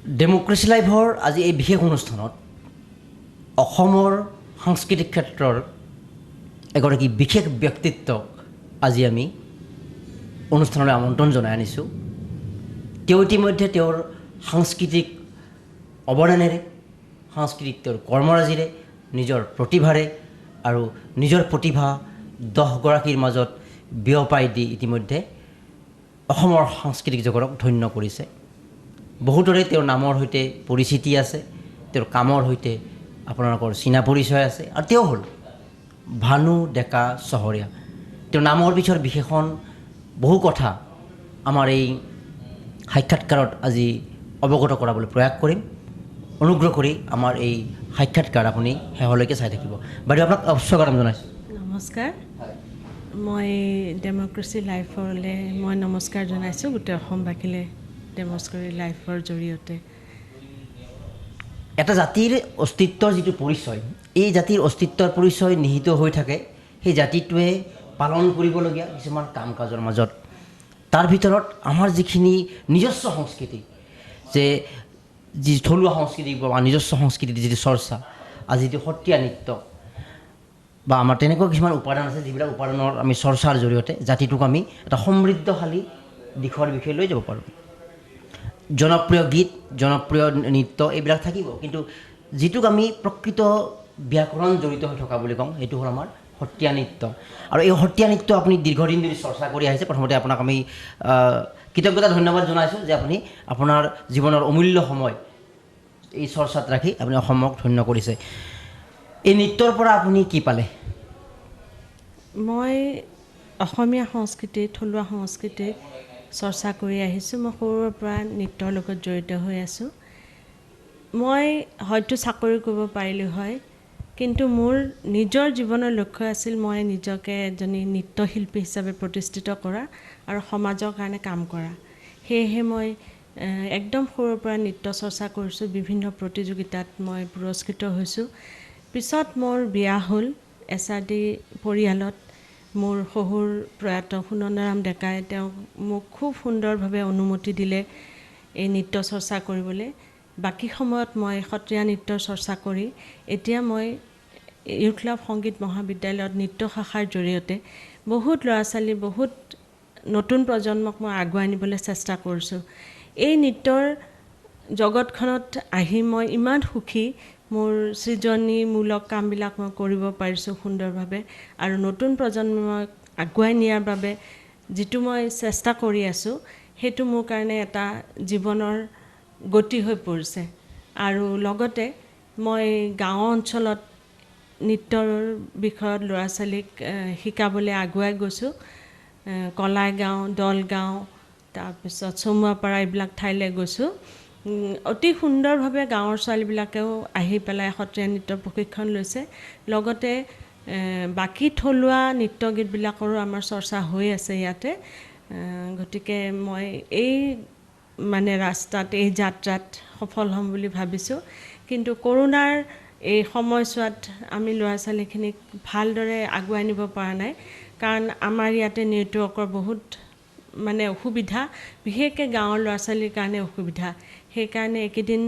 Democracy লাইভৰ আজি এই বিশেষ অনুষ্ঠানত অসমৰ সাংস্কৃতিক ক্ষেত্ৰৰ এগৰাকী বিশেষ ব্যক্তিত্বক আজি আমি অনুষ্ঠানলৈ আমন্ত্ৰণ জনাই আনিছোঁ। তেওঁ ইতিমধ্যে তেওঁৰ সাংস্কৃতিক অৱদানেৰে, সাংস্কৃতিক তেওঁৰ কৰ্মৰাজিৰে, নিজৰ প্ৰতিভাৰে আৰু নিজৰ প্ৰতিভা 10গৰাকীৰ মাজত বিয়পাই দি ইতিমধ্যে অসমৰ সাংস্কৃতিক জগতক ধন্য কৰিছে। বহুতৰে তেওঁৰ নামৰ সৈতে পৰিচিতি আছে, তেওঁৰ কামৰ সৈতে আপোনালোকৰ চিনা পৰিচয় আছে। আৰু তেওঁ হ'ল ভানু ডেকা চহৰীয়া। তেওঁৰ নামৰ পিছৰ বিশেষণ বহু কথা আমাৰ এই সাক্ষাৎকাৰত আজি অৱগত কৰাবলৈ প্ৰয়াস কৰিম। অনুগ্ৰহ কৰি আমাৰ এই সাক্ষাৎকাৰ আপুনি শেষলৈকে চাই থাকিব। বাইদেউ আপোনাক স্বাগতম জনাইছোঁ। নমস্কাৰ, মই ডেম'ক্ৰেচি লাইফলৈ মই নমস্কাৰ জনাইছোঁ গোটেই অসমবাসীলৈ। ডেম'ক্ৰেচি লাইফৰ জৰিয়তে এটা জাতিৰ অস্তিত্বৰ যিটো পৰিচয়, এই জাতিৰ অস্তিত্বৰ পৰিচয় নিহিত হৈ থাকে সেই জাতিটোৱে পালন কৰিবলগীয়া কিছুমান কাম কাজৰ মাজত। তাৰ ভিতৰত আমাৰ যিখিনি নিজস্ব সংস্কৃতি, যে যি থলুৱা সংস্কৃতি বা নিজস্ব সংস্কৃতিৰ যিটো চৰ্চা, আজি যিটো সত্ৰীয়া নৃত্য বা আমাৰ তেনেকুৱা কিছুমান উপাদান আছে, যিবিলাক উপাদানৰ আমি চৰ্চাৰ জৰিয়তে জাতিটোক আমি এটা সমৃদ্ধশালী দিশৰ বিষয়ে লৈ যাব পাৰোঁ। জনপ্ৰিয় গীত, জনপ্ৰিয় নৃত্য এইবিলাক থাকিব, কিন্তু যিটোক আমি প্ৰকৃত ব্যাকৰণ জড়িত হৈ থকা বুলি কওঁ, সেইটো হ'ল আমাৰ সত্ৰীয়া নৃত্য। আৰু এই সত্ৰীয়া নৃত্য আপুনি দীৰ্ঘদিন ধৰি চৰ্চা কৰি আহিছে। প্ৰথমতে আপোনাক আমি কৃতজ্ঞতা ধন্যবাদ জনাইছোঁ যে আপুনি আপোনাৰ জীৱনৰ অমূল্য সময় এই চৰ্চাত ৰাখি আপুনি অসমক ধন্য কৰিছে। এই নৃত্যৰ পৰা আপুনি কি পালে? মই অসমীয়া সংস্কৃতি, থলুৱা সংস্কৃতি চৰ্চা কৰি আহিছোঁ। মই সৰুৰে পৰা নৃত্যৰ লগত জড়িত হৈ আছোঁ। মই হয়তো চাকৰি কৰিব পাৰিলোঁ হয়, কিন্তু মোৰ নিজৰ জীৱনৰ লক্ষ্য আছিল মই নিজকে এজনী নৃত্যশিল্পী হিচাপে প্ৰতিষ্ঠিত কৰা আৰু সমাজৰ কাৰণে কাম কৰা। সেয়েহে মই একদম সৰুৰ পৰা নৃত্য চৰ্চা কৰিছোঁ। বিভিন্ন প্ৰতিযোগিতাত মই পুৰস্কৃত হৈছোঁ। পিছত মোৰ বিয়া হ'ল এছাৰডি পৰিয়ালত। মোৰ শহুৰ প্ৰয়াত সুনন্দৰাম ডেকাই তেওঁক মোক খুব সুন্দৰভাৱে অনুমতি দিলে এই নৃত্য চৰ্চা কৰিবলৈ। বাকী সময়ত মই সত্ৰীয়া নৃত্যৰ চৰ্চা কৰি এতিয়া মই ইউথ ক্লাব সংগীত মহাবিদ্যালয়ত নৃত্য শাখাৰ জৰিয়তে বহুত ল'ৰা ছোৱালী, বহুত নতুন প্ৰজন্মক মই আগুৱাই নিবলৈ চেষ্টা কৰিছোঁ। এই নৃত্যৰ জগতখনত আহি মই ইমান সুখী। মোৰ সৃজনীমূলক কামবিলাক মই কৰিব পাৰিছোঁ সুন্দৰভাৱে, আৰু নতুন প্ৰজন্মক আগুৱাই নিয়াৰ বাবে যিটো মই চেষ্টা কৰি আছোঁ, সেইটো মোৰ কাৰণে এটা জীৱনৰ গতি হৈ পৰিছে। আৰু লগতে মই গাঁও অঞ্চলত নৃত্যৰ বিষয়ত ল'ৰা ছোৱালীক শিকাবলৈ আগুৱাই গৈছোঁ। কলাই গাঁও, দলগাঁও, তাৰপিছত চমুৱাপাৰা এইবিলাক ঠাইলৈ গৈছোঁ। অতি সুন্দৰভাৱে গাঁৱৰ ছোৱালীবিলাকেও আহি পেলাই সত্ৰীয়া নৃত্যৰ প্ৰশিক্ষণ লৈছে। লগতে বাকী থলুৱা নৃত্য গীতবিলাকৰো আমাৰ চৰ্চা হৈ আছে ইয়াতে। গতিকে মই এই ৰাস্তাত, এই যাত্ৰাত সফল হ'ম বুলি ভাবিছোঁ। কিন্তু কৰোণাৰ এই সময়ছোৱাত আমি ল'ৰা ছোৱালীখিনিক ভালদৰে আগুৱাই নিব পৰা নাই, কাৰণ আমাৰ ইয়াতে নেটৱৰ্কৰ বহুত অসুবিধা, বিশেষকৈ গাঁৱৰ ল'ৰা ছোৱালীৰ কাৰণে অসুবিধা। সেইকাৰণে এইকেইদিন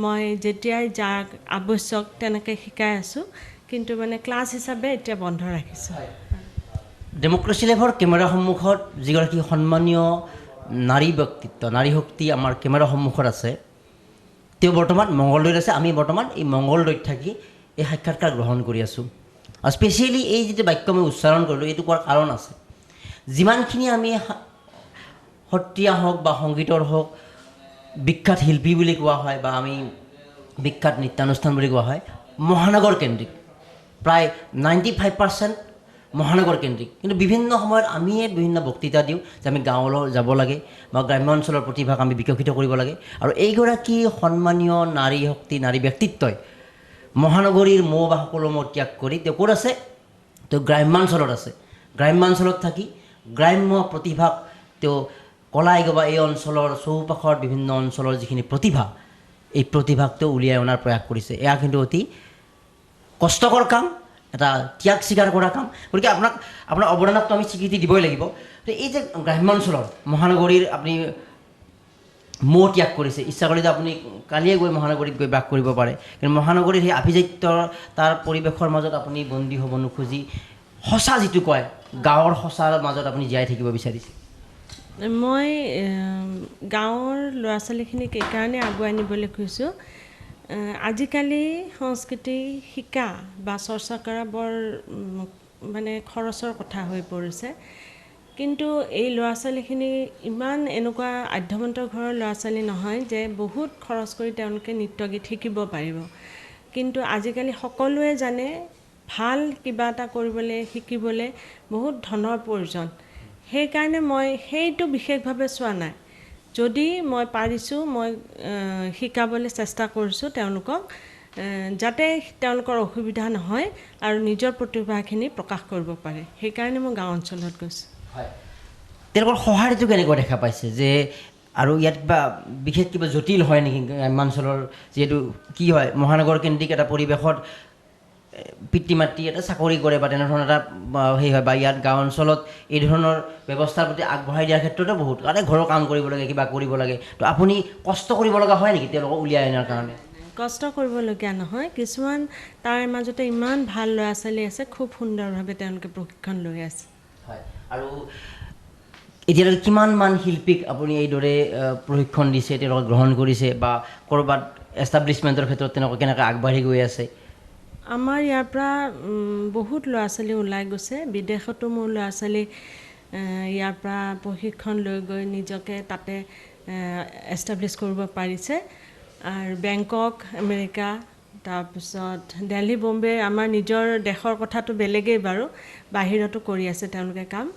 মই যেতিয়াই যাক আৱশ্যক তেনেকৈ শিকাই আছোঁ, কিন্তু ক্লাছ হিচাপে এতিয়া বন্ধ ৰাখিছোঁ। ডেম'ক্ৰেচি লাইভৰ কেমেৰাৰ সন্মুখত যিগৰাকী সন্মানীয় নাৰী ব্যক্তিত্ব, নাৰী শক্তি আমাৰ কেমেৰাৰ সন্মুখত আছে, তেওঁ বৰ্তমান মংগলদৈত আছে। আমি বৰ্তমান এই মংগলদৈত থাকি এই সাক্ষাৎকাৰ গ্ৰহণ কৰি আছোঁ। আৰু স্পেচিয়েলি এই যিটো বাক্য মই উচ্চাৰণ কৰিলোঁ, এইটো কোৱাৰ কাৰণ আছে। যিমানখিনি আমি সত্ৰীয়া হওক বা সংগীতৰ হওক বিখ্যাত শিল্পী বুলি কোৱা হয়, বা আমি বিখ্যাত নৃত্যানুষ্ঠান বুলি কোৱা হয়, মহানগৰ কেন্দ্ৰিক। প্ৰায় 95% মহানগৰ কেন্দ্ৰিক। কিন্তু বিভিন্ন সময়ত আমিয়ে বিভিন্ন বক্তৃতা দিওঁ যে আমি গাঁৱলৈ যাব লাগে বা গ্ৰাম্য অঞ্চলৰ প্ৰতিভাক আমি বিকশিত কৰিব লাগে। আৰু এইগৰাকী সন্মানীয় নাৰী শক্তি, নাৰী ব্যক্তিত্বই মহানগৰীৰ মোহ বা সকলো মোহ ত্যাগ কৰি তেওঁ ক'ত আছে? তেওঁ গ্ৰাম্যাঞ্চলত আছে। গ্ৰাম্যাঞ্চলত থাকি গ্ৰাম্য প্ৰতিভাক তেওঁ কলাই গবা এই অঞ্চলৰ চৌপাশৰ বিভিন্ন অঞ্চলৰ যিখিনি প্ৰতিভা, এই প্ৰতিভাক তেওঁ উলিয়াই অনাৰ প্ৰয়াস কৰিছে। এয়া কিন্তু অতি কষ্টকৰ কাম, এটা ত্যাগ স্বীকাৰ কৰা কাম। গতিকে আপোনাৰ অৱদানকটো আমি স্বীকৃতি দিবই লাগিব। এই যে গ্ৰাম্যাঞ্চলৰ মহানগৰীৰ আপুনি মোহ ত্যাগ কৰিছে, ইচ্ছা কৰিলে আপুনি কালিয়ে গৈ মহানগৰীত গৈ বাস কৰিব পাৰে, কিন্তু মহানগৰীৰ সেই আভিজাত্য তাৰ পৰিৱেশৰ মাজত আপুনি বন্দী হ'ব নোখোজি সঁচা যিটো কয় গাঁৱৰ সঁচাৰ মাজত আপুনি জীয়াই থাকিব বিচাৰিছে। মই গাঁৱৰ ল'ৰা ছোৱালীখিনিক এইকাৰণে আগুৱাই নিবলৈ খুজিছোঁ, আজিকালি সংস্কৃতি শিকা বা চৰ্চা কৰা বৰ মানে খৰচৰ কথা হৈ পৰিছে। কিন্তু এই ল'ৰা ছোৱালীখিনি ইমান এনেকুৱা আধ্যৱন্ত ঘৰৰ ল'ৰা ছোৱালী নহয় যে বহুত খৰচ কৰি তেওঁলোকে নৃত্য গীত শিকিব পাৰিব। কিন্তু আজিকালি সকলোৱে জানে ভাল কিবা এটা কৰিবলৈ শিকিবলৈ বহুত ধনৰ প্ৰয়োজন। সেইকাৰণে মই সেইটো বিশেষভাৱে চোৱা নাই। যদি মই পাৰিছোঁ মই শিকাবলৈ চেষ্টা কৰিছোঁ তেওঁলোকক, যাতে তেওঁলোকৰ অসুবিধা নহয় আৰু নিজৰ প্ৰতিভাখিনি প্ৰকাশ কৰিব পাৰে। সেইকাৰণে মই গাঁও অঞ্চলত গৈছোঁ। হয়, তেওঁলোকৰ সঁহাৰিটো কেনেকুৱা দেখা পাইছে যে আৰু ইয়াত কিবা বিশেষ কিবা জটিল হয় নেকি গ্ৰাম্যাঞ্চলৰ, যিহেতু কি হয় মহানগৰ কেন্দ্ৰিক এটা পৰিৱেশত পিতৃ মাতৃ এটা চাকৰি কৰে বা তেনেধৰণৰ এটা সেই হয়, বা ইয়াত গাঁও অঞ্চলত এই ধৰণৰ ব্যৱস্থাৰ প্ৰতি আগবঢ়াই দিয়াৰ ক্ষেত্ৰতো বহুত, কাৰণে ঘৰৰ কাম কৰিব লাগে কিবা কৰিব লাগে, তো আপুনি কষ্ট কৰিব লগা হয় নেকি তেওঁলোকক উলিয়াই অনাৰ কাৰণে? কষ্ট কৰিবলগীয়া নহয়, কিছুমান তাৰ মাজতে ইমান ভাল ল'ৰা ছোৱালী আছে, খুব সুন্দৰভাৱে তেওঁলোকে প্ৰশিক্ষণ লৈ আছে। হয়, আৰু এতিয়ালৈকে কিমানমান শিল্পীক আপুনি এইদৰে প্ৰশিক্ষণ দিছে, তেওঁলোকক গ্ৰহণ কৰিছে, বা ক'ৰবাত এষ্টাব্লিছমেণ্টৰ ক্ষেত্ৰত তেওঁলোকে কেনেকৈ আগবাঢ়ি গৈ আছে? আমাৰ ইয়াৰ পৰা বহুত ল'ৰা ছোৱালী ওলাই গৈছে, বিদেশতো মোৰ ল'ৰা ছোৱালী ইয়াৰ পৰা প্ৰশিক্ষণ লৈ গৈ নিজকে তাতে এষ্টাব্লিছ কৰিব পাৰিছে। আৰু বেংকক, আমেৰিকা, তাৰপিছত দিল্লী, বম্বে, আমাৰ নিজৰ দেশৰ কথাটো বেলেগেই বাৰু, বাহিৰতো কৰি আছে তেওঁলোকে কাম।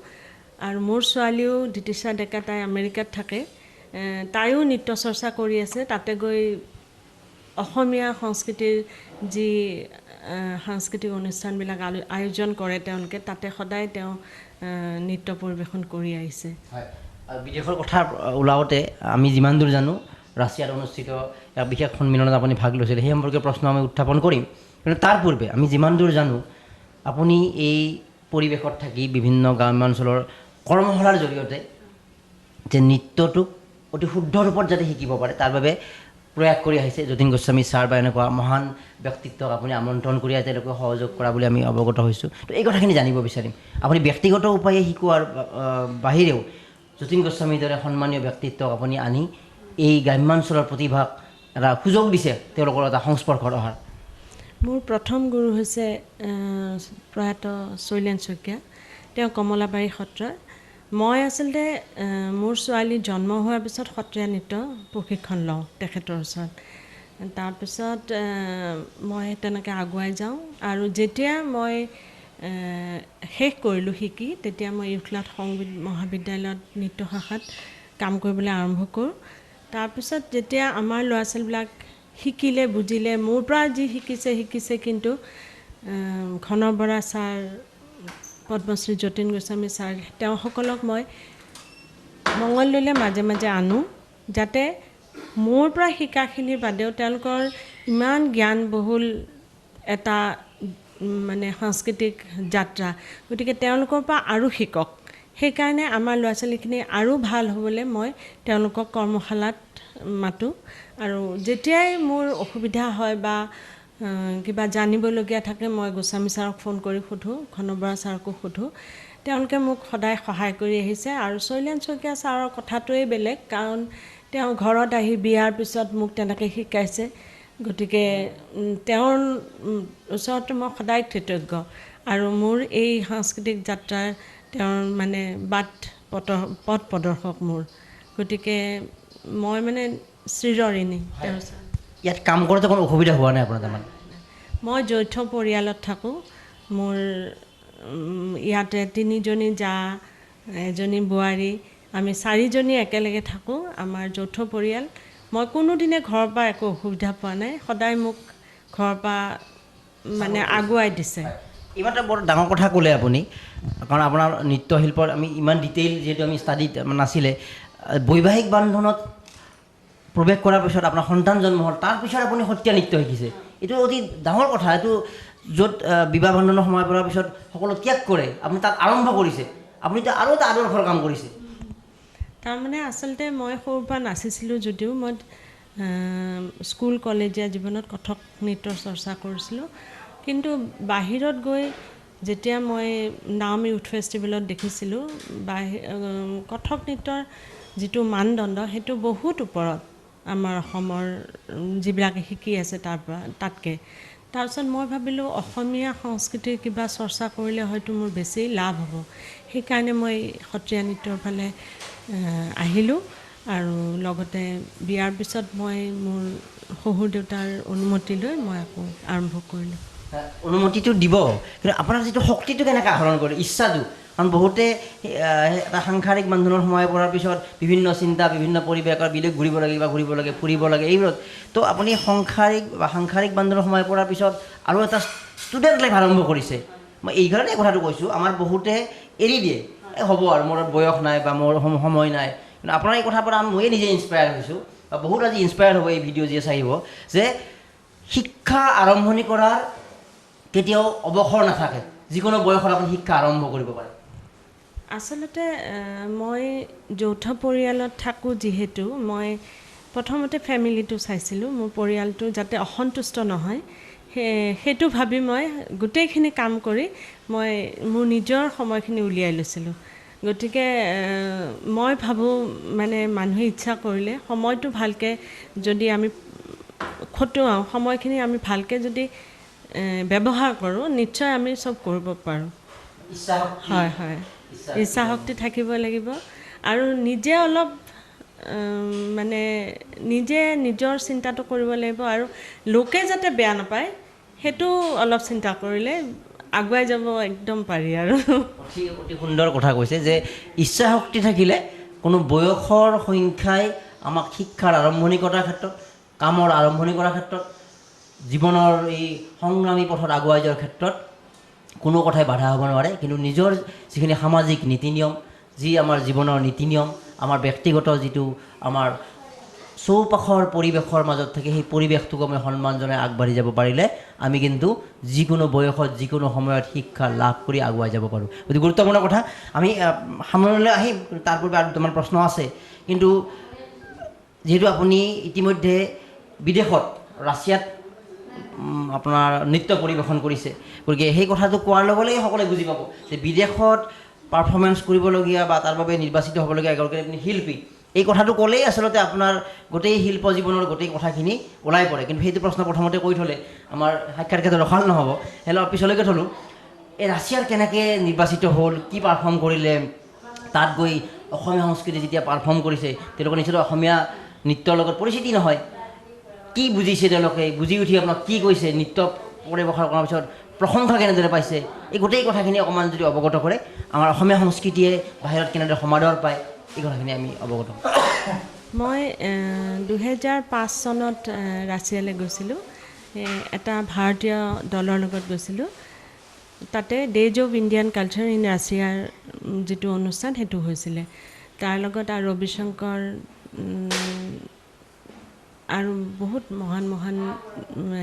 আৰু মোৰ ছোৱালীও দিতিশা ডেকা, তাই আমেৰিকাত থাকে, তাইও নৃত্য চৰ্চা কৰি আছে। তাতে গৈ অসমীয়া সংস্কৃতিৰ যি সাংস্কৃতিক অনুষ্ঠানবিলাক আয়োজন কৰে তেওঁলোকে, তাতে সদায় তেওঁ নৃত্য পৰিৱেশন কৰি আহিছে। হয়, আৰু বিদেশৰ কথা ওলাওঁতে আমি যিমান দূৰ জানো ৰাছিয়াত অনুষ্ঠিত এক বিশেষ সন্মিলনত আপুনি ভাগ লৈছিলে, সেই সম্পৰ্কে প্ৰশ্ন আমি উত্থাপন কৰিম। কিন্তু তাৰ পূৰ্বে আমি যিমান দূৰ জানো আপুনি এই পৰিৱেশত থাকি বিভিন্ন গ্ৰাম্যাঞ্চলৰ কৰ্মশালাৰ জৰিয়তে যে নৃত্যটোক অতি শুদ্ধ ৰূপত যাতে শিকিব পাৰে তাৰ বাবে প্ৰয়াস কৰি আহিছে। যতীন গোস্বামী ছাৰ বা এনেকুৱা মহান ব্যক্তিত্বক আপুনি আমন্ত্ৰণ কৰি তেওঁলোকে সহযোগ কৰা বুলি আমি অৱগত হৈছোঁ। তো এই কথাখিনি জানিব বিচাৰিম, আপুনি ব্যক্তিগত উপায়ে শিকোৱাৰ বাহিৰেও যতীন গোস্বামীৰ দৰে সন্মানীয় ব্যক্তিত্বক আপুনি আনি এই গ্ৰাম্যাঞ্চলৰ প্ৰতিভাক এটা সুযোগ দিছে তেওঁলোকৰ এটা সংস্পৰ্শত অহাৰ। মোৰ প্ৰথম গুৰু হৈছে প্ৰয়াত শৈলেন শইকীয়া, তেওঁ কমলাবাৰী সত্ৰৰ। মই আচলতে মোৰ ছোৱালী জন্ম হোৱাৰ পিছত সত্ৰীয়া নৃত্য প্ৰশিক্ষণ লওঁ তেখেতৰ ওচৰত। তাৰপিছত মই তেনেকৈ আগুৱাই যাওঁ, আৰু যেতিয়া মই শেষ কৰিলোঁ শিকি, তেতিয়া মই ইউথলাট সংগীত মহাবিদ্যালয়ত নৃত্য শাখাত কাম কৰিবলৈ আৰম্ভ কৰোঁ। তাৰপিছত যেতিয়া আমাৰ ল'ৰা ছোৱালীবিলাক শিকিলে, বুজিলে, মোৰ পৰা যি শিকিছে, কিন্তু ঘনৰ বৰা ছাৰ, পদ্মশ্ৰী যতীন গোস্বামী ছাৰ, তেওঁসকলক মই মঙলদৈলৈ মাজে মাজে আনো, যাতে মোৰ পৰা শিকাখিনিৰ বাদেও তেওঁলোকৰ ইমান জ্ঞানবহুল এটা মানে সাংস্কৃতিক যাত্ৰা, গতিকে তেওঁলোকৰ পৰা আৰু শিকক। সেইকাৰণে আমাৰ ল'ৰা ছোৱালীখিনি আৰু ভাল হ'বলৈ মই তেওঁলোকক কৰ্মশালাত মাতোঁ। আৰু যেতিয়াই মোৰ অসুবিধা হয় বা কিবা জানিবলগীয়া থাকে, মই গোস্বামী ছাৰক ফোন কৰি সোধোঁ, ঘনৰ বৰা ছাৰকো সোধোঁ। তেওঁলোকে মোক সদায় সহায় কৰি আহিছে। আৰু শৈলেন শইকীয়া ছাৰৰ কথাটোৱেই বেলেগ, কাৰণ তেওঁ ঘৰত আহি বিয়াৰ পিছত মোক তেনেকৈ শিকাইছে। গতিকে তেওঁৰ ওচৰত মই সদায় কৃতজ্ঞ। আৰু মোৰ এই সাংস্কৃতিক যাত্ৰাৰ তেওঁৰ মানে পথ প্ৰদৰ্শক মোৰ, গতিকে মই মানে চিৰঋণী তেওঁৰ ওচৰত। ইয়াত কাম কৰোঁতে কোনো অসুবিধা হোৱা নাই আপোনাৰ তাৰমানে? মই যৌথ পৰিয়ালত থাকোঁ। মোৰ ইয়াতে 3জনী জা, এজনী বোৱাৰী, আমি 4জনী একেলগে থাকোঁ। আমাৰ যৌথ পৰিয়াল। মই কোনোদিনে ঘৰৰ পৰা একো অসুবিধা পোৱা নাই, সদায় মোক ঘৰৰ পৰা মানে আগুৱাই দিছে। ইমান এটা বৰ ডাঙৰ কথা ক'লে আপুনি, কাৰণ আপোনাৰ নৃত্যশিল্পৰ আমি ইমান ডিটেইল যিহেতু আমি ষ্টাডিত নাছিলে, বৈবাহিক বান্ধোনত প্ৰৱেশ কৰাৰ পিছত আপোনাৰ সন্তান জন্ম হ'ল, তাৰপিছত আপুনি সত্ৰীয়া নৃত্য শিকিছে, এইটো অতি ডাঙৰ কথা। এইটো য'ত বিবাহ বান্ধোনৰ সময় পৰাৰ পিছত সকলো ত্যাগ কৰে, আপুনি তাত আৰম্ভ কৰিছে, আপুনি আৰু এটা আদৰ্শৰ কাম কৰিছে। তাৰমানে আচলতে মই সৰুৰ পৰা নাচিছিলোঁ যদিও মই স্কুল কলেজীয়া জীৱনত কথক নৃত্যৰ চৰ্চা কৰিছিলোঁ, কিন্তু বাহিৰত গৈ যেতিয়া মই নাম ইউথ ফেষ্টিভেলত দেখিছিলোঁ কথক নৃত্যৰ যিটো মানদণ্ড সেইটো বহুত ওপৰত আমাৰ অসমৰ যিবিলাকে শিকি আছে তাতকৈ। তাৰপিছত মই ভাবিলোঁ অসমীয়া সংস্কৃতিৰ কিবা চৰ্চা কৰিলে হয়তো মোৰ বেছি লাভ হ'ব। সেইকাৰণে মই সত্ৰীয়া নৃত্যৰ ফালে আহিলোঁ আৰু লগতে বিয়াৰ পিছত মই মোৰ শহুৰ দেউতাৰ অনুমতি লৈ মই আকৌ আৰম্ভ কৰিলোঁ। অনুমতিটো দিব, কিন্তু আপোনাৰ যিটো শক্তিটো কেনেকৈ আহৰণ কৰে, ইচ্ছাটো? কাৰণ বহুতে এটা সাংসাৰিক বান্ধোনত সোমাই পৰাৰ পিছত বিভিন্ন চিন্তা, বিভিন্ন পৰিৱেশৰ বিদেশ ঘূৰিব লাগে, কিবা ঘূৰিব লাগে, ফুৰিব লাগে, এইবোৰত তো আপুনি সাংসাৰিক বান্ধোনত সোমাই পৰাৰ পিছত আৰু এটা ষ্টুডেণ্ট লাইফ আৰম্ভ কৰিছে। মই এই কাৰণে কথাটো কৈছোঁ, আমাৰ বহুতে এৰি দিয়ে, হ'ব আৰু মোৰ বয়স নাই বা মোৰ সময় নাই। কিন্তু আপোনাৰ এই কথাৰ পৰা ময়ে নিজে ইনস্পায়াৰ হৈছোঁ, বা বহুত আজি ইনস্পায়াৰ হ'ব এই ভিডিঅ' যি চাই আহিব, যে শিক্ষা আৰম্ভণি কৰাৰ কেতিয়াও অৱসৰ নাথাকে, যিকোনো বয়সত আপুনি শিক্ষা আৰম্ভ কৰিব পাৰে। আচলতে মই যৌথ পৰিয়ালত থাকোঁ যিহেতু মই প্ৰথমতে ফেমিলিটো চাইছিলোঁ, মোৰ পৰিয়ালটো যাতে অসন্তুষ্ট নহয় সেইটো ভাবি মই গোটেইখিনি কাম কৰি মই মোৰ নিজৰ সময়খিনি উলিয়াই লৈছিলোঁ। গতিকে মই ভাবোঁ মানে মানুহে ইচ্ছা কৰিলে সময়টো ভালকৈ যদি আমি খটুৱাওঁ, সময়খিনি আমি ভালকৈ যদি ব্যৱহাৰ কৰোঁ, নিশ্চয় আমি চব কৰিব পাৰোঁ। হয় হয়, ইচ্ছা শক্তি থাকিব লাগিব আৰু নিজে অলপ মানে নিজে নিজৰ চিন্তাটো কৰিব লাগিব, আৰু লোকে যাতে বেয়া নাপায় সেইটো অলপ চিন্তা কৰিলে আগুৱাই যাব একদম পাৰি। আৰু অতি সুন্দৰ কথা কৈছে যে ইচ্ছা শক্তি থাকিলে কোনো বয়সৰ সংখ্যাই আমাক শিক্ষাৰ আৰম্ভণি কৰাৰ ক্ষেত্ৰত, কামৰ আৰম্ভণি কৰাৰ ক্ষেত্ৰত, জীৱনৰ এই সংগ্ৰামী পথত আগুৱাই যোৱাৰ ক্ষেত্ৰত কোনো কথাই বাধা হ'ব নোৱাৰে। কিন্তু নিজৰ যিখিনি সামাজিক নীতি নিয়ম, যি আমাৰ জীৱনৰ নীতি নিয়ম, আমাৰ ব্যক্তিগত যিটো আমাৰ চৌপাশৰ পৰিৱেশৰ মাজত থাকে, সেই পৰিৱেশটোক আমি সন্মান জনাই আগবাঢ়ি যাব পাৰিলে আমি কিন্তু যিকোনো বয়সত যিকোনো সময়ত শিক্ষা লাভ কৰি আগুৱাই যাব পাৰোঁ। গতিকে গুৰুত্বপূৰ্ণ কথা। আমি সামৰণলৈ আহিম, তাৰ পূৰ্বে আৰু দুটামান প্ৰশ্ন আছে। কিন্তু যিহেতু আপুনি ইতিমধ্যে বিদেশত, ৰাছিয়াত আপোনাৰ নৃত্য পৰিৱেশন কৰিছে, গতিকে সেই কথাটো কোৱাৰ লগে লগে সকলোৱে বুজি পাব যে বিদেশত পাৰফৰ্মেঞ্চ কৰিবলগীয়া বা তাৰ বাবে নিৰ্বাচিত হ'বলগীয়া এগৰাকী শিল্পী, এই কথাটো ক'লেই আচলতে আপোনাৰ গোটেই শিল্প জীৱনৰ গোটেই কথাখিনি ওলাই পৰে। কিন্তু সেইটো প্ৰশ্ন প্ৰথমতে কৈ থ'লে আমাৰ সাক্ষাৎকাৰ ৰখাল নহ'ব, অলপ পিছলৈকে থ'লোঁ। এই ৰাছিয়াৰ কেনেকৈ নিৰ্বাচিত হ'ল, কি পাৰফৰ্ম কৰিলে, তাত গৈ অসমীয়া সংস্কৃতি যেতিয়া পাৰফৰ্ম কৰিছে, তেওঁলোকে নিশ্চয় অসমীয়া নৃত্যৰ লগত পৰিচিতি নহয়, কি বুজিছে তেওঁলোকে, বুজি উঠি আপোনাক কি কৈছে, নৃত্য পৰিৱেশন কৰাৰ পিছত প্ৰশংসা কেনেদৰে পাইছে, এই গোটেই কথাখিনি অকণমান যদি অৱগত কৰে, আমাৰ অসমীয়া সংস্কৃতিয়ে বাহিৰত কেনেদৰে সমাদৰ পায়, এই কথাখিনি আমি অৱগত হওঁ। মই 2005 চনত ৰাছিয়ালৈ গৈছিলোঁ, এটা ভাৰতীয় দলৰ লগত গৈছিলোঁ। তাতে days of Indian culture in ৰাছিয়াৰ যিটো অনুষ্ঠান সেইটো হৈছিলে, তাৰ লগত আৰু ৰবিশংকৰ আৰু বহুত মহান মহান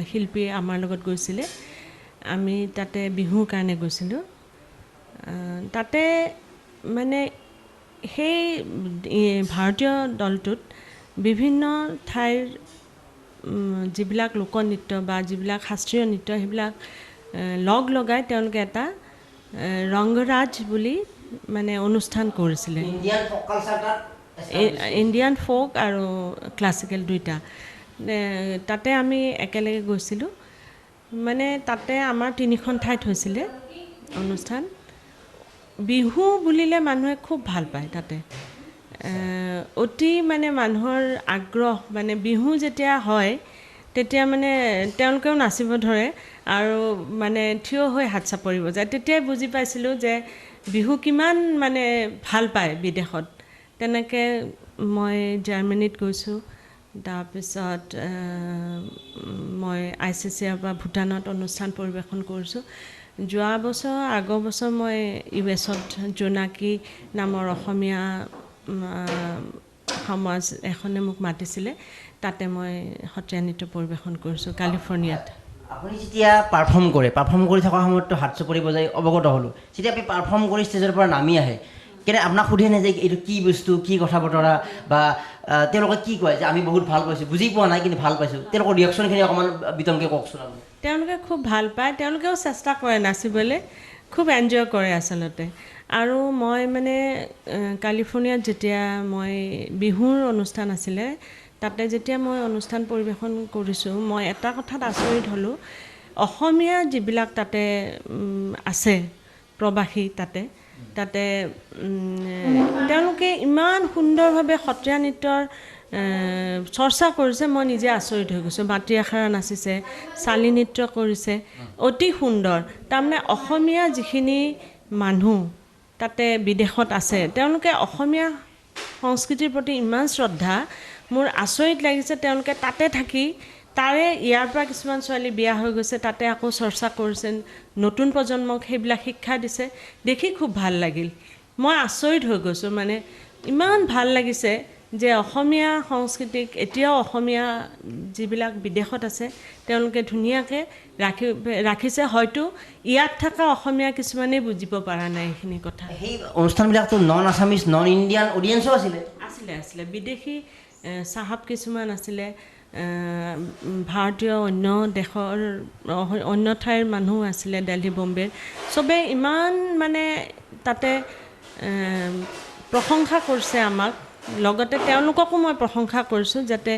শিল্পী আমাৰ লগত গৈছিলে। আমি তাতে বিহুৰ কাৰণে গৈছিলোঁ। তাতে মানে সেই ভাৰতীয় দলটোত বিভিন্ন ঠাইৰ যিবিলাক লোকনৃত্য বা যিবিলাক শাস্ত্ৰীয় নৃত্য সেইবিলাক লগ লগাই তেওঁলোকে এটা ৰংগৰাজ বুলি মানে অনুষ্ঠান কৰিছিলে। ইণ্ডিয়ান ফ'ক আৰু ক্লাছিকেল দুইটা। তাতে আমি একেলগে গৈছিলোঁ। মানে তাতে আমাৰ 3খন ঠাইত হৈছিলে অনুষ্ঠান। বিহু বুলিলে মানুহে খুব ভাল পায় তাতে, অতি মানে মানুহৰ আগ্ৰহ, মানে বিহু যেতিয়া হয় তেতিয়া মানে তেওঁলোকেও নাচিব ধৰে আৰু মানে থিয় হৈ হাত চাপৰিব যায়। তেতিয়াই বুজি পাইছিলোঁ যে বিহু কিমান মানে ভাল পায় বিদেশত। তেনেকৈ মই জাৰ্মানীত গৈছোঁ, তাৰপিছত মই ICCৰ পৰা ভূটানত অনুষ্ঠান পৰিৱেশন কৰিছোঁ। যোৱা বছৰ আগৰ বছৰ মই US-ত জোনাকী নামৰ অসমীয়া সমাজ এখনে মোক মাতিছিলে, তাতে মই সত্ৰীয়া নৃত্য পৰিৱেশন কৰিছোঁ কেলিফৰ্ণিয়াত। আপুনি যেতিয়া পাৰফৰ্ম কৰি থকা সময়ততো হাত চাপৰি বজাই অৱগত হ'লোঁ, যেতিয়া আপুনি পাৰফৰ্ম কৰি ষ্টেজৰ পৰা নামি আহে, কেনে আপোনাক সুধে নে যে এইটো কি বস্তু, কি কথা বতৰা, বা তেওঁলোকে কি কয় যে আমি বহুত ভাল পাইছোঁ, বুজি পোৱা নাই কিন্তু ভাল পাইছোঁ, তেওঁলোকৰ ৰিয়েকশ্যনখিনি অকণমান বিতংকৈ কওকচোন আপুনি। তেওঁলোকে খুব ভাল পায়, তেওঁলোকেও চেষ্টা কৰে নাচিবলৈ, খুব এনজয় কৰে আচলতে। আৰু মই মানে কেলিফৰ্ণিয়াত যেতিয়া মই বিহুৰ অনুষ্ঠান আছিলে, তাতে যেতিয়া মই অনুষ্ঠান পৰিৱেশন কৰিছোঁ, মই এটা কথাত আচৰিত হ'লোঁ, অসমীয়া যিবিলাক তাতে আছে প্ৰবাসী, তাতে তেওঁলোকে ইমান সুন্দৰভাৱে সত্ৰীয়া নৃত্যৰ চৰ্চা কৰিছে, মই নিজে আচৰিত হৈ গৈছোঁ। মাটি আখৰা নাচিছে, চালি নৃত্য কৰিছে, অতি সুন্দৰ। তাৰমানে অসমীয়া যিখিনি মানুহ তাতে বিদেশত আছে, তেওঁলোকে অসমীয়া সংস্কৃতিৰ প্ৰতি ইমান শ্ৰদ্ধা, মোৰ আচৰিত লাগিছে। তেওঁলোকে তাতে থাকি তাৰে ইয়াৰ পৰা কিছুমান ছোৱালী বিয়া হৈ গৈছে, তাতে আকৌ চৰ্চা কৰিছে, নতুন প্ৰজন্মক সেইবিলাক শিক্ষা দিছে, দেখি খুব ভাল লাগিল। মই আচৰিত হৈ গৈছোঁ, মানে ইমান ভাল লাগিছে যে অসমীয়া সংস্কৃতিক এতিয়াও অসমীয়া যিবিলাক বিদেশত আছে তেওঁলোকে ধুনীয়াকৈ ৰাখিছে। হয়তো ইয়াত থকা অসমীয়া কিছুমানেই বুজিব পৰা নাই এইখিনি কথা। সেই অনুষ্ঠানবিলাকতো নন আছামিজ, নন ইণ্ডিয়ান অডিয়েঞ্চো আছিলে। আছিলে বিদেশী চাহাব কিছুমান আছিলে, ভাৰতীয় অন্য দেশৰ অন্য ঠাইৰ মানুহ আছিলে, দিল্লী বম্বেৰ। চবেই ইমান মানে তাতে প্ৰশংসা কৰিছে আমাক, লগতে তেওঁলোককো মই প্ৰশংসা কৰিছোঁ যাতে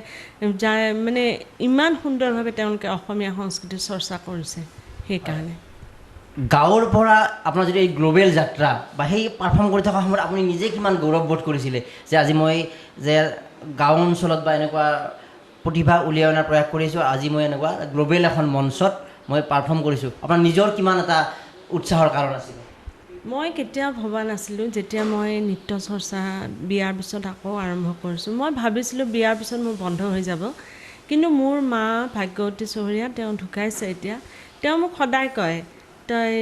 মানে ইমান সুন্দৰভাৱে তেওঁলোকে অসমীয়া সংস্কৃতিৰ চৰ্চা কৰিছে। সেইকাৰণে গাঁৱৰ পৰা আপোনাৰ যদি এই গ্ল'বেল যাত্ৰা বা সেই পাৰফৰ্ম কৰি থকা সময়ত আপুনি নিজে কিমান গৌৰৱবোধ কৰিছিলে যে আজি মই যে গাঁও অঞ্চলত বা এনেকুৱা প্ৰতিভা উলিয়াই অনাৰ প্ৰয়াস কৰিছোঁ, আজি মই এনেকুৱা গ্ল'বেল এখন মঞ্চত মই পাৰফৰ্ম কৰিছোঁ, আপোনাৰ নিজৰ কিমান এটা উৎসাহৰ কাৰণ আছিলে? মই কেতিয়াও ভবা নাছিলোঁ, যেতিয়া মই নৃত্য চৰ্চা বিয়াৰ পিছত আকৌ আৰম্ভ কৰিছোঁ, মই ভাবিছিলোঁ বিয়াৰ পিছত মোৰ বন্ধ হৈ যাব। কিন্তু মোৰ মা ভাগ্যৱতী চহৰীয়া, তেওঁ ঢুকাইছে এতিয়া, তেওঁ মোক সদায় কয় তই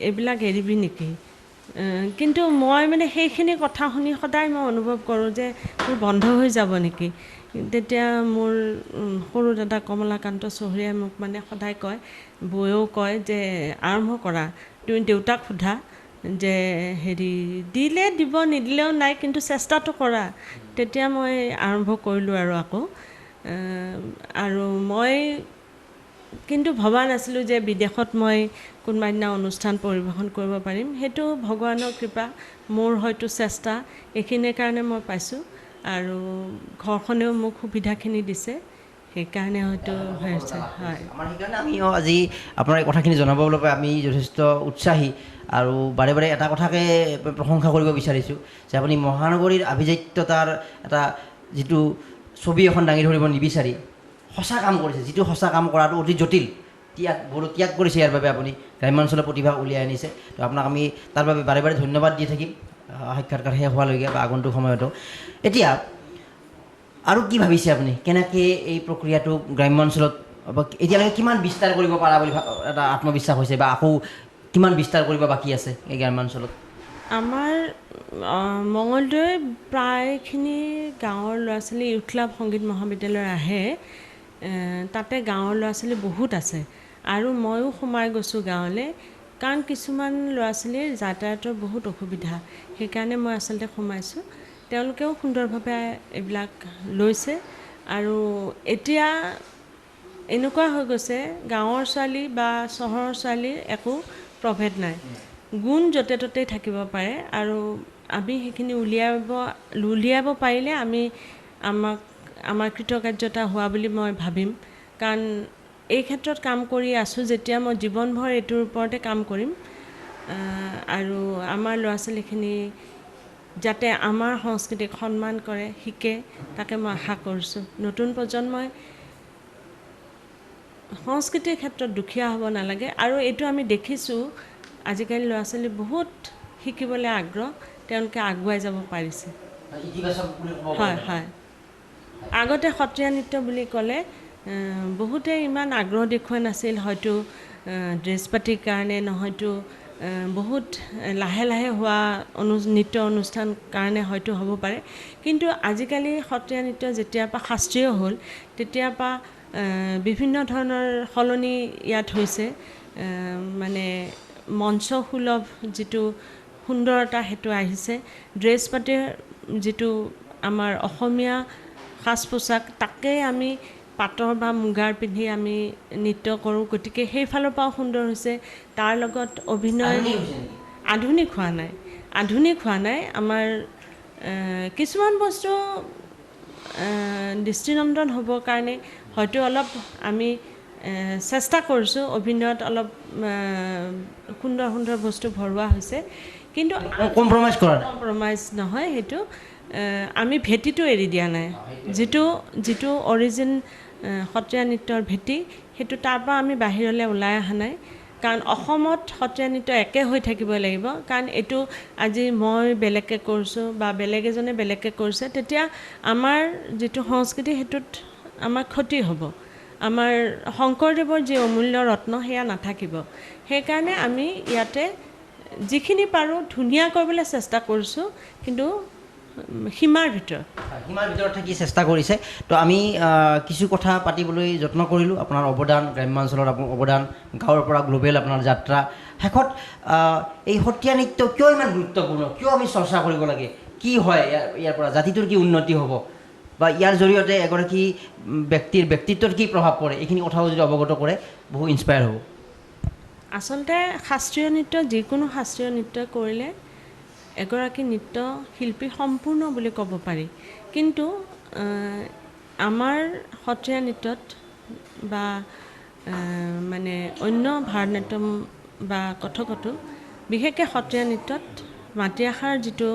এইবিলাক এৰিবি নেকি? কিন্তু মই মানে সেইখিনি কথা শুনি সদায় মই অনুভৱ কৰোঁ যে মোৰ বন্ধ হৈ যাব নেকি। তেতিয়া মোৰ সৰু দাদা কমলাকান্ত চহৰীয়াই মোক মানে সদায় কয়, বৌয়েও কয় যে আৰম্ভ কৰা, তুমি দেউতাক সোধা যে হেৰি দিলে দিব, নিদিলেও নাই, কিন্তু চেষ্টাটো কৰা। তেতিয়া মই আৰম্ভ কৰিলোঁ আৰু আকৌ। আৰু মই কিন্তু ভবা নাছিলোঁ যে বিদেশত মই কোনোবা দিনা অনুষ্ঠান পৰিৱেশন কৰিব পাৰিম। সেইটো ভগৱানৰ কৃপা, মোৰ হয়তো চেষ্টা, এইখিনিৰ কাৰণে মই পাইছোঁ। আৰু ঘৰখনেও মোক সুবিধাখিনি দিছে, সেইকাৰণে হয়তো হৈছে। হয়, আমাৰ সেইকাৰণে আমি আজি আপোনাৰ এই কথাখিনি জনাবলৈ পাই আমি যথেষ্ট উৎসাহী। আৰু বাৰে বাৰে এটা কথাকে প্ৰশংসা কৰিব বিচাৰিছোঁ যে আপুনি মহানগৰীৰ আভিজাত্যতাৰ এটা যিটো ছবি এখন দাঙি ধৰিব নিবিচাৰি সঁচা কাম কৰিছে, যিটো সঁচা কাম কৰাটো অতি জটিল, ত্যাগ কৰিছে। ইয়াৰ বাবে আপুনি গ্ৰাম্যাঞ্চলৰ প্ৰতিভা উলিয়াই আনিছে। তো আপোনাক আমি তাৰ বাবে বাৰে বাৰে ধন্যবাদ দি থাকিম, সাক্ষাৎকাৰ শেষ হোৱালৈকে বা আগন্তুক সময়তো। এতিয়া আৰু কি ভাবিছে আপুনি, কেনেকৈ এই প্ৰক্ৰিয়াটো গ্ৰাম্যাঞ্চলত এতিয়ালৈকে কিমান বিস্তাৰ কৰিব পাৰা বুলি এটা আত্মবিশ্বাস হৈছে, বা আকৌ কিমান বিস্তাৰ কৰিব বাকী আছে এই গ্ৰাম্যাঞ্চলত? আমাৰ মঙলদৈ প্ৰায়খিনি গাঁৱৰ ল'ৰা ছোৱালী ইউথ ক্লাব সংগীত মহাবিদ্যালয় আহে, তাতে গাঁৱৰ ল'ৰা ছোৱালী বহুত আছে। আৰু ময়ো সোমাই গৈছোঁ গাঁৱলৈ, কাৰণ কিছুমান ল'ৰা ছোৱালীৰ যাতায়াতৰ বহুত অসুবিধা, সেইকাৰণে মই আচলতে সোমাইছোঁ। তেওঁলোকেও সুন্দৰভাৱে এইবিলাক লৈছে। আৰু এতিয়া এনেকুৱা হৈ গৈছে, গাঁৱৰ ছোৱালী বা চহৰৰ ছোৱালীৰ একো প্ৰভেদ নাই, গুণ য'তে ত'তেই থাকিব পাৰে। আৰু আমি সেইখিনি উলিয়াব পাৰিলে আমাৰ কৃতকাৰ্যতা হোৱা বুলি মই ভাবিম। কাৰণ এই ক্ষেত্ৰত কাম কৰি আছোঁ যেতিয়া, মই জীৱনভৰ এইটোৰ ওপৰতে কাম কৰিম। আৰু আমাৰ ল'ৰা ছোৱালীখিনি যাতে আমাৰ সংস্কৃতিক সন্মান কৰে, শিকে, তাকে মই আশা কৰিছোঁ। নতুন প্ৰজন্মই সংস্কৃতিৰ ক্ষেত্ৰত দুখীয়া হ'ব নালাগে। আৰু এইটো আমি দেখিছোঁ, আজিকালি ল'ৰা ছোৱালী বহুত শিকিবলৈ আগ্ৰহ, তেওঁলোকে আগুৱাই যাব পাৰিছে। হয় হয়, আগতে সত্ৰীয়া নৃত্য বুলি ক'লে বহুতেই ইমান আগ্ৰহ দেখুওৱা নাছিল, হয়তো ড্ৰেছ পাতিৰ কাৰণে, নহয়তো বহুত লাহে লাহে হোৱা নৃত্য অনুষ্ঠান কাৰণে হয়তো হ'ব পাৰে। কিন্তু আজিকালি সত্ৰীয়া নৃত্য যেতিয়াৰ পৰা শাস্ত্ৰীয় হ'ল, তেতিয়াৰ পৰা বিভিন্ন ধৰণৰ সলনি ইয়াত হৈছে। মানে মঞ্চসুলভ যিটো সুন্দৰতা সেইটো আহিছে ড্ৰেছ পাতিৰ যিটো আমাৰ অসমীয়া সাজ পোছাক তাকে আমি পাটৰ বা মুগাৰ পিন্ধি আমি নৃত্য কৰোঁ গতিকে সেইফালৰ পৰাও সুন্দৰ হৈছে তাৰ লগত অভিনয় আধুনিক হোৱা নাই আমাৰ কিছুমান বস্তু দৃষ্টিনন্দন হ'বৰ কাৰণে হয়তো অলপ আমি চেষ্টা কৰিছোঁ অভিনয়ত অলপ সুন্দৰ বস্তু ভৰোৱা হৈছে কিন্তু কম্প্ৰমাইজ নহয় সেইটো আমি ভেটিটো এৰি দিয়া নাই যিটো অৰিজিন সত্ৰীয়া নৃত্যৰ ভেটি সেইটো তাৰ পৰা আমি বাহিৰলৈ ওলাই অহা নাই কাৰণ অসমত সত্ৰীয়া নৃত্য একে হৈ থাকিব লাগিব কাৰণ এইটো আজি মই বেলেগকৈ কৰিছোঁ বা বেলেগ এজনে বেলেগকৈ কৰিছে তেতিয়া আমাৰ যিটো সংস্কৃতি সেইটোত আমাৰ ক্ষতি হ'ব আমাৰ শংকৰদেৱৰ যি অমূল্য ৰত্ন সেয়া নাথাকিব সেইকাৰণে আমি ইয়াতে যিখিনি পাৰোঁ ধুনীয়া কৰিবলৈ চেষ্টা কৰিছোঁ কিন্তু সীমাৰ ভিতৰত থাকি চেষ্টা কৰিছে তো আমি কিছু কথা পাতিবলৈ যত্ন কৰিলোঁ আপোনাৰ অৱদান গ্ৰাম্যাঞ্চলত আপোনাৰ অৱদান গাঁৱৰ পৰা গ্ল'বেল আপোনাৰ যাত্ৰা শেষত এই সত্ৰীয়া নৃত্য কিয় ইমান গুৰুত্বপূৰ্ণ কিয় আমি চৰ্চা কৰিব লাগে কি হয় ইয়াৰ পৰা জাতিটোৰ কি উন্নতি হ'ব বা ইয়াৰ জৰিয়তে এগৰাকী ব্যক্তিৰ ব্যক্তিত্বত কি প্ৰভাৱ পৰে এইখিনি কথাও যদি অৱগত কৰে বহু ইনস্পায়াৰ হ'ব আচলতে শাস্ত্ৰীয় নৃত্য যিকোনো শাস্ত্ৰীয় নৃত্য কৰিলে এগৰাকী নৃত্য শিল্পী সম্পূৰ্ণ বুলি ক'ব পাৰি কিন্তু আমাৰ সত্ৰীয়া নৃত্যত বা মানে অন্য ভাৰতনাট্যম বা কথকতো বিশেষকৈ সত্ৰীয়া নৃত্যত মাটি আখৰাৰ যিটো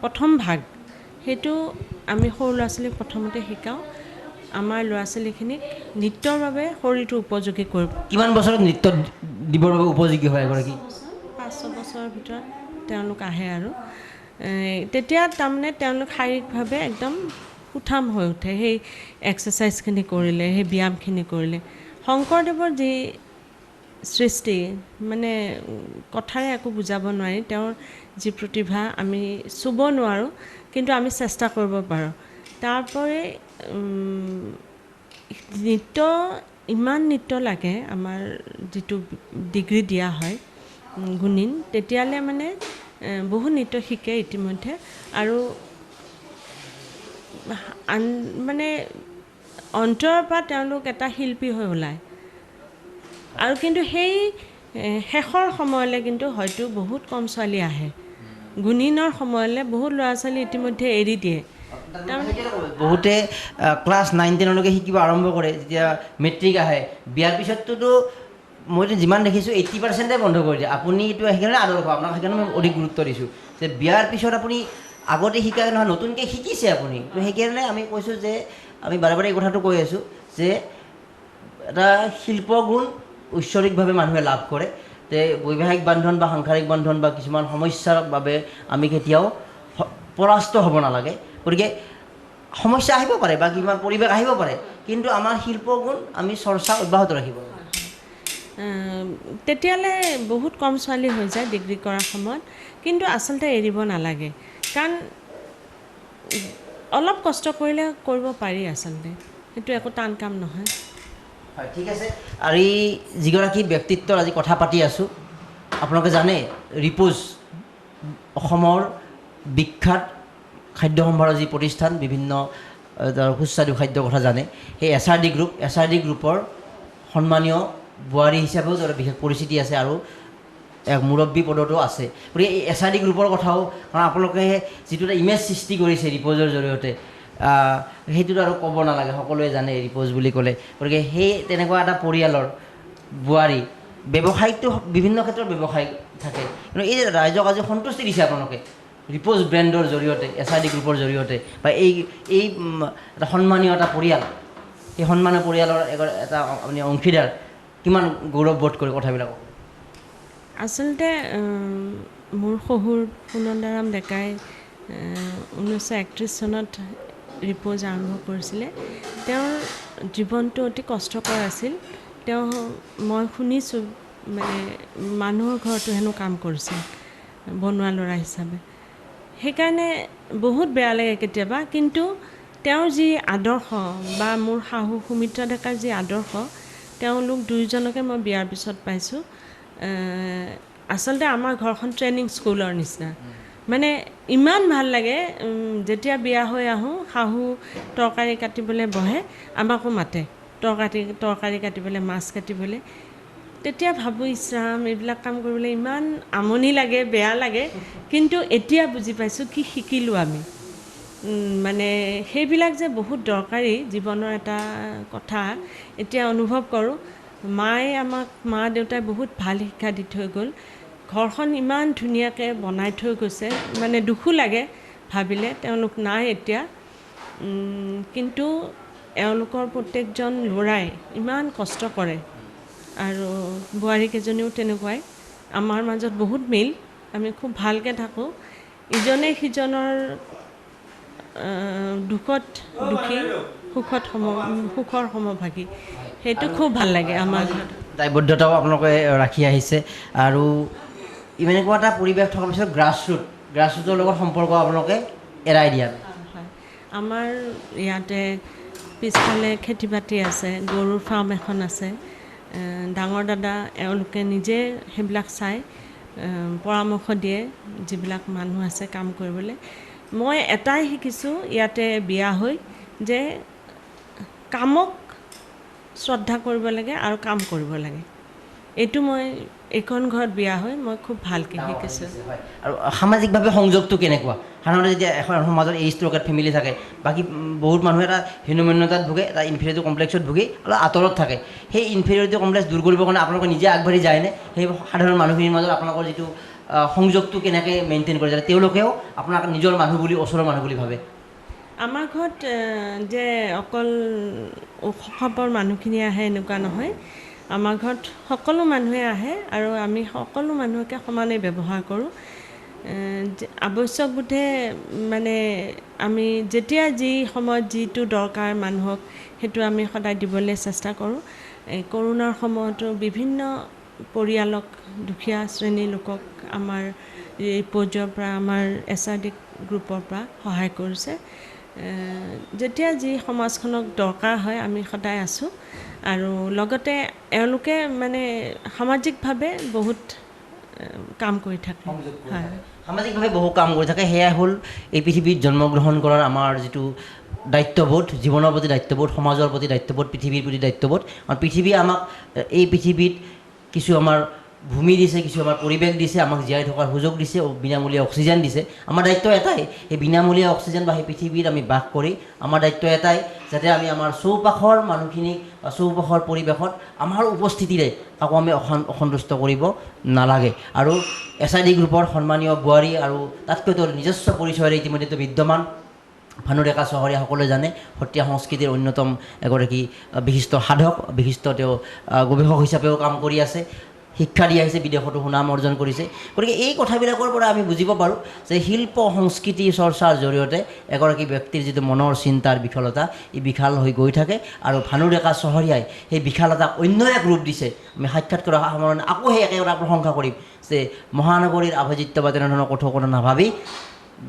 প্ৰথম ভাগ সেইটো আমি সৰু ল'ৰা ছোৱালীক প্ৰথমতে শিকাওঁ আমাৰ ল'ৰা ছোৱালীখিনিক নৃত্যৰ বাবে শৰীৰটো উপযোগী কৰিব কিমান বছৰত নৃত্য দিবৰ বাবে উপযোগী হয় এগৰাকী 5-6 বছৰৰ ভিতৰত তেওঁলোক আহে আৰু তেতিয়া তাৰমানে তেওঁলোক শাৰীৰিকভাৱে একদম সুঠাম হৈ উঠে সেই এক্সাৰচাইজখিনি কৰিলে সেই ব্যায়ামখিনি কৰিলে শংকৰদেৱৰ যি সৃষ্টি মানে কথাৰে একো বুজাব নোৱাৰি তেওঁৰ যি প্ৰতিভা আমি চুব নোৱাৰোঁ কিন্তু আমি চেষ্টা কৰিব পাৰোঁ তাৰপৰি নৃত্য ইমান নৃত্য লাগে আমাৰ যিটো ডিগ্ৰী দিয়া হয় গুণিন তেতিয়ালৈ মানে বহু নৃত্য শিকে ইতিমধ্যে আৰু মানে অন্তৰৰ পৰা তেওঁলোক এটা শিল্পী হৈ ওলায় আৰু কিন্তু সেই শেষৰ সময়লৈ কিন্তু হয়তো বহুত কম ছোৱালী আহে গুণিনৰ সময়লৈ বহুত ল'ৰা ছোৱালী ইতিমধ্যে এৰি দিয়ে বহুতে ক্লাছ 9-10লৈকে শিকিব আৰম্ভ কৰে যেতিয়া মেট্ৰিক আহে বিয়াৰ পিছততো মইতো যিমান দেখিছোঁ 80% বন্ধ কৰি দিয়ে আপুনি এইটো সেইকাৰণে আদৰ্শ আপোনাক সেইকাৰণে মই অধিক গুৰুত্ব দিছোঁ যে বিয়াৰ পিছত আপুনি আগতে শিকাই নহয় নতুনকৈ শিকিছে আপুনি তো সেইকাৰণে আমি কৈছোঁ যে আমি বাৰে বাৰে এই কথাটো কৈ আছোঁ যে এটা শিল্পগুণ ঐশ্বৰিকভাৱে মানুহে লাভ কৰে যে বৈবাহিক বান্ধন বা সাংসাৰিক বান্ধন বা কিছুমান সমস্যাৰ বাবে আমি কেতিয়াও পৰাস্ত হ'ব নালাগে গতিকে সমস্যা আহিব পাৰে বা কিমান পৰিৱেশ আহিব পাৰে কিন্তু আমাৰ শিল্পগুণ আমি চৰ্চা অব্যাহত ৰাখিব তেতিয়ালৈ বহুত কম ছোৱালী হৈ যায় ডিগ্ৰী কৰাৰ সময়ত কিন্তু আচলতে এৰিব নালাগে কাৰণ অলপ কষ্ট কৰিলে কৰিব পাৰি আচলতে সেইটো একো টান কাম নহয় হয় ঠিক আছে আৰু এই যিগৰাকী ব্যক্তিত্বৰ আজি কথা পাতি আছোঁ আপোনালোকে জানে ৰিপ'জ অসমৰ বিখ্যাত খাদ্য সম্ভাৰৰ যি প্ৰতিষ্ঠান বিভিন্ন সুস্বাদু খাদ্যৰ কথা জানে সেই SRD গ্ৰুপৰ সন্মানীয় বোৱাৰী হিচাপেও তাৰ বিশেষ পৰিচিতি আছে আৰু এক মুৰব্বী পদতো আছে গতিকে এই SRD গ্ৰুপৰ কথাও কাৰণ আপোনালোকে যিটো এটা ইমেজ সৃষ্টি কৰিছে ৰিপ'জৰ জৰিয়তে সেইটোতো আৰু ক'ব নালাগে সকলোৱে জানে ৰিপ'জ বুলি ক'লে গতিকে সেই তেনেকুৱা এটা পৰিয়ালৰ বোৱাৰী ব্যৱসায়িকটো বিভিন্ন ক্ষেত্ৰত ব্যৱসায় থাকে কিন্তু এই ৰাইজক আজি সন্তুষ্টি দিছে আপোনালোকে ৰিপ'জ ব্ৰেণ্ডৰ জৰিয়তে SRD গ্ৰুপৰ জৰিয়তে বা এই এটা সন্মানীয় এটা পৰিয়াল সেই সন্মানীয় পৰিয়ালৰ এটা আপুনি অংশীদাৰ কিমান গৌৰৱবোধ কৰে কথাবিলাক আচলতে মোৰ শহুৰ সুনন্দাৰাম ডেকাই 1931 চনত ৰিপ'জ আৰম্ভ কৰিছিলে তেওঁৰ জীৱনটো অতি কষ্টকৰ আছিল মই শুনিছোঁ মানে মানুহৰ ঘৰতো হেনো কাম কৰিছিল বনোৱা ল'ৰা হিচাপে সেইকাৰণে বহুত বেয়া লাগে কেতিয়াবা কিন্তু তেওঁৰ যি আদৰ্শ বা মোৰ শাহু সুমিত্ৰা ডেকাৰ যি আদৰ্শ তেওঁলোক দুয়োজনকে মই বিয়াৰ পিছত পাইছোঁ আচলতে আমাৰ ঘৰখন ট্ৰেইনিং স্কুলৰ নিচিনা মানে ইমান ভাল লাগে যেতিয়া বিয়া হৈ আহোঁ শাহু তৰকাৰী কাটিবলৈ বহে আমাকো মাতে তৰকাৰী কাটিবলৈ মাছ কাটিবলৈ তেতিয়া ভাবোঁ ইছৰাম এইবিলাক কাম কৰিবলৈ ইমান আমনি লাগে বেয়া লাগে কিন্তু এতিয়া বুজি পাইছোঁ কি শিকিলোঁ আমি মানে সেইবিলাক যে বহুত দৰকাৰী জীৱনৰ এটা কথা এতিয়া অনুভৱ কৰোঁ মায়ে আমাক মা দেউতাই বহুত ভাল শিক্ষা দি থৈ গ'ল ঘৰখন ইমান ধুনীয়াকৈ বনাই থৈ গৈছে মানে দুখো লাগে ভাবিলে তেওঁলোক নাই এতিয়া কিন্তু এওঁলোকৰ প্ৰত্যেকজন ল'ৰাই ইমান কষ্ট কৰে আৰু বোৱাৰীকেইজনীও তেনেকুৱাই আমাৰ মাজত বহুত মিল আমি খুব ভালকৈ থাকোঁ ইজনে সিজনৰ দুখত দুখী সুখৰ সমভাগী সেইটো খুব ভাল লাগে আমাৰ ঘৰত দায়বদ্ধতাও আপোনালোকে ৰাখি আহিছে আৰু ইমান এনেকুৱা এটা পৰিৱেশ থকাৰ পিছত গ্ৰাছৰুটৰ লগত সম্পৰ্ক আপোনালোকে এৰাই দিয়া হয় আমাৰ ইয়াতে পিছফালে খেতি বাতি আছে গৰুৰ ফাৰ্ম এখন আছে ডাঙৰ দাদা এওঁলোকে নিজে সেইবিলাক চাই পৰামৰ্শ দিয়ে যিবিলাক মানুহ আছে কাম কৰিবলৈ মই এটাই শিকিছোঁ ইয়াতে বিয়া হৈ যে কামক শ্ৰদ্ধা কৰিব লাগে আৰু কাম কৰিব লাগে এইটো মই এইখন ঘৰত বিয়া হৈ মই খুব ভালকৈ শিকিছোঁ আৰু সামাজিকভাৱে সংযোগটো কেনেকুৱা সাধাৰণতে যেতিয়া এখন সমাজত এই ষ্ট্ৰ'কেট ফেমিলি থাকে বাকী বহুত মানুহে এটা হীনমন্যতাত ভোগে এটা ইনফেৰিয়ৰিটি কমপ্লেক্সত ভোগে অলপ আঁতৰত থাকে সেই ইনফেৰিয়ৰিটি কমপ্লেক্স দূৰ কৰিবৰ কাৰণে আপোনালোকে নিজে আগবাঢ়ি যায়নে সেই সাধাৰণ মানুহখিনিৰ মাজত আপোনালোকৰ যিটো সংযোগটো কেনেকৈ মেইনটেইন কৰে যাতে তেওঁলোকেও আপোনাক নিজৰ মানুহ বুলি ওচৰৰ মানুহ বুলি ভাবে আমাৰ ঘৰত যে অকল উৎসৱৰ মানুহখিনি আহে এনেকুৱা নহয় আমাৰ ঘৰত সকলো মানুহে আহে আৰু আমি সকলো মানুহকে সমানে ব্যৱহাৰ কৰোঁ আৱশ্যকবোধে মানে আমি যেতিয়া যি সময়ত যিটো দৰকাৰ মানুহক সেইটো আমি সদায় দিবলৈ চেষ্টা কৰোঁ এই কৰোণাৰ সময়তো বিভিন্ন পৰিয়ালক দুখীয়া শ্ৰেণীৰ লোকক আমাৰ এই পৰ্যায়ৰ পৰা আমাৰ SRD গ্ৰুপৰ পৰা সহায় কৰিছে যেতিয়া যি সমাজখনক দৰকাৰ হয় আমি সদায় আছোঁ আৰু লগতে এওঁলোকে মানে সামাজিকভাৱে বহুত কাম কৰি থাকে হয় সামাজিকভাৱে বহু কাম কৰি থাকে সেয়াই হ'ল এই পৃথিৱীত জন্মগ্ৰহণ কৰাৰ আমাৰ যিটো দায়িত্ববোধ জীৱনৰ প্ৰতি দায়িত্ববোধ সমাজৰ প্ৰতি দায়িত্ববোধ পৃথিৱীৰ প্ৰতি দায়িত্ববোধ আৰু পৃথিৱীয়ে আমাক এই পৃথিৱীত কিছু আমাৰ ভূমি দিছে কিছু আমাৰ পৰিৱেশ দিছে আমাক জীয়াই থকাৰ সুযোগ দিছে বিনামূলীয়া অক্সিজেন দিছে আমাৰ দায়িত্ব এটাই সেই বিনামূলীয়া অক্সিজেন বা সেই পৃথিৱীত আমি বাস কৰি আমাৰ দায়িত্ব এটাই যাতে আমি আমাৰ চৌপাশৰ মানুহখিনিক বা চৌপাশৰ পৰিৱেশত আমাৰ উপস্থিতিৰে কাকো আমি অসন্তুষ্ট কৰিব নালাগে আৰু SRD গ্ৰুপৰ সন্মানীয় বোৱাৰী আৰু তাতকৈতো নিজস্ব পৰিচয়ৰে ইতিমধ্যে বিদ্যমান ভানু ডেকা চহৰীয়া সকলোৱে জানে সত্ৰীয়া সংস্কৃতিৰ অন্যতম এগৰাকী বিশিষ্ট সাধক বিশিষ্ট তেওঁ গৱেষক হিচাপেও কাম কৰি আছে শিক্ষা দি আহিছে বিদেশতো সুনাম অৰ্জন কৰিছে গতিকে এই কথাবিলাকৰ পৰা আমি বুজিব পাৰোঁ যে শিল্প সংস্কৃতি চৰ্চাৰ জৰিয়তে এগৰাকী ব্যক্তিৰ যিটো মনৰ চিন্তাৰ বিশালতা ই বিশাল হৈ গৈ থাকে আৰু ভানু ডেকা চহৰীয়াই সেই বিশালতাক অন্য এক ৰূপ দিছে আমি সাক্ষাৎ কৰা সামৰণি আকৌ সেই একেটা প্ৰশংসা কৰিম যে মহানগৰীৰ আভাজিত্য বা তেনেধৰণৰ কঠোৰতা নাভাবি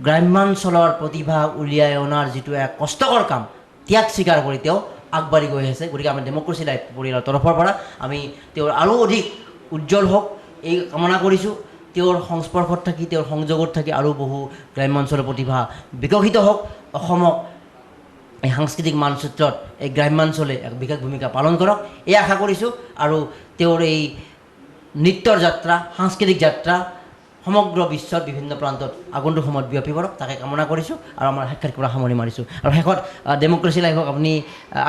গ্ৰাম্যাঞ্চলৰ প্ৰতিভা উলিয়াই অনাৰ যিটো এক কষ্টকৰ কাম ত্যাগ স্বীকাৰ কৰি তেওঁ আগবাঢ়ি গৈ আছে গতিকে আমি ডেমক্ৰেচি লাইফ পৰিয়ালৰ তৰফৰ পৰা আমি তেওঁৰ আৰু অধিক উজ্জ্বল হওক এই কামনা কৰিছোঁ তেওঁৰ সংস্পৰ্শত থাকি তেওঁৰ সংযোগত থাকি আৰু বহু গ্ৰাম্যাঞ্চলৰ প্ৰতিভা বিকশিত হওক অসমক এই সাংস্কৃতিক মানচিত্ৰত এই গ্ৰাম্যাঞ্চলে এক বিশেষ ভূমিকা পালন কৰক এই আশা কৰিছোঁ আৰু তেওঁৰ এই নৃত্যৰ যাত্ৰা সাংস্কৃতিক যাত্ৰা সমগ্ৰ বিশ্বত বিভিন্ন প্ৰান্তত আগন্তুক সময়ত বিয়পি পৰক তাকে কামনা কৰিছোঁ আৰু আমাৰ সাক্ষাৎ কৰা সামৰণি মাৰিছোঁ আৰু শেষত ডেমক্ৰেচি লাইফক আপুনি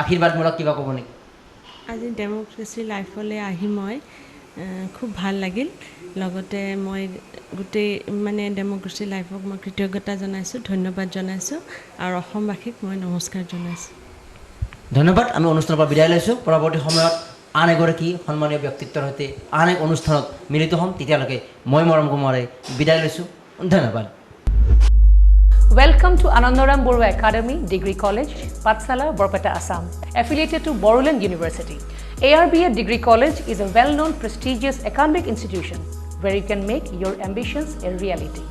আশীৰ্বাদমূলক কিবা ক'ব নেকি আজি ডেমক্ৰেচি লাইফলৈ আহি মই খুব ভাল লাগিল লগতে মই গোটেই মানে ডেমক্ৰেচি লাইফক মই কৃতজ্ঞতা জনাইছোঁ ধন্যবাদ জনাইছোঁ আৰু অসমবাসীক মই নমস্কাৰ জনাইছোঁ ধন্যবাদ আমি অনুষ্ঠানৰ পৰা বিদায় লৈছোঁ পৰৱৰ্তী সময়ত আন এগৰাকী সন্মানীয় ব্যক্তিত্বৰ সৈতে আন এক অনুষ্ঠানত মিলিত হ'ম তেতিয়ালৈকে মই মৰম কুমাৰে বিদায় লৈছোঁ ধন্যবাদ Welcome to Anandaram Borua Academy Degree College, Patsala, Borpeta, Assam, affiliated to Boruland University. ARBA Degree College is a well-known prestigious academic institution where you can make your ambitions a reality.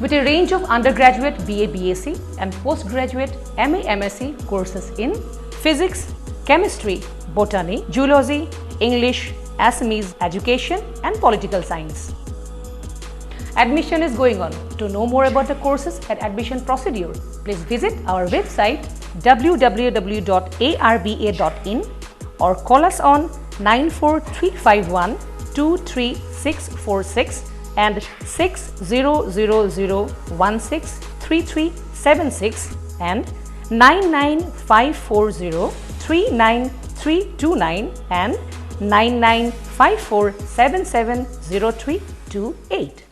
With a range of undergraduate BA, BSc and postgraduate MA, MSc courses in physics, chemistry, botany, zoology, English, Assamese education and political science. Admission is going on. To know more about the courses and admission procedure, please visit our website www.arba.in or call us on 94351 23646 and 6000163376 and 99540 39329 and 9954770328.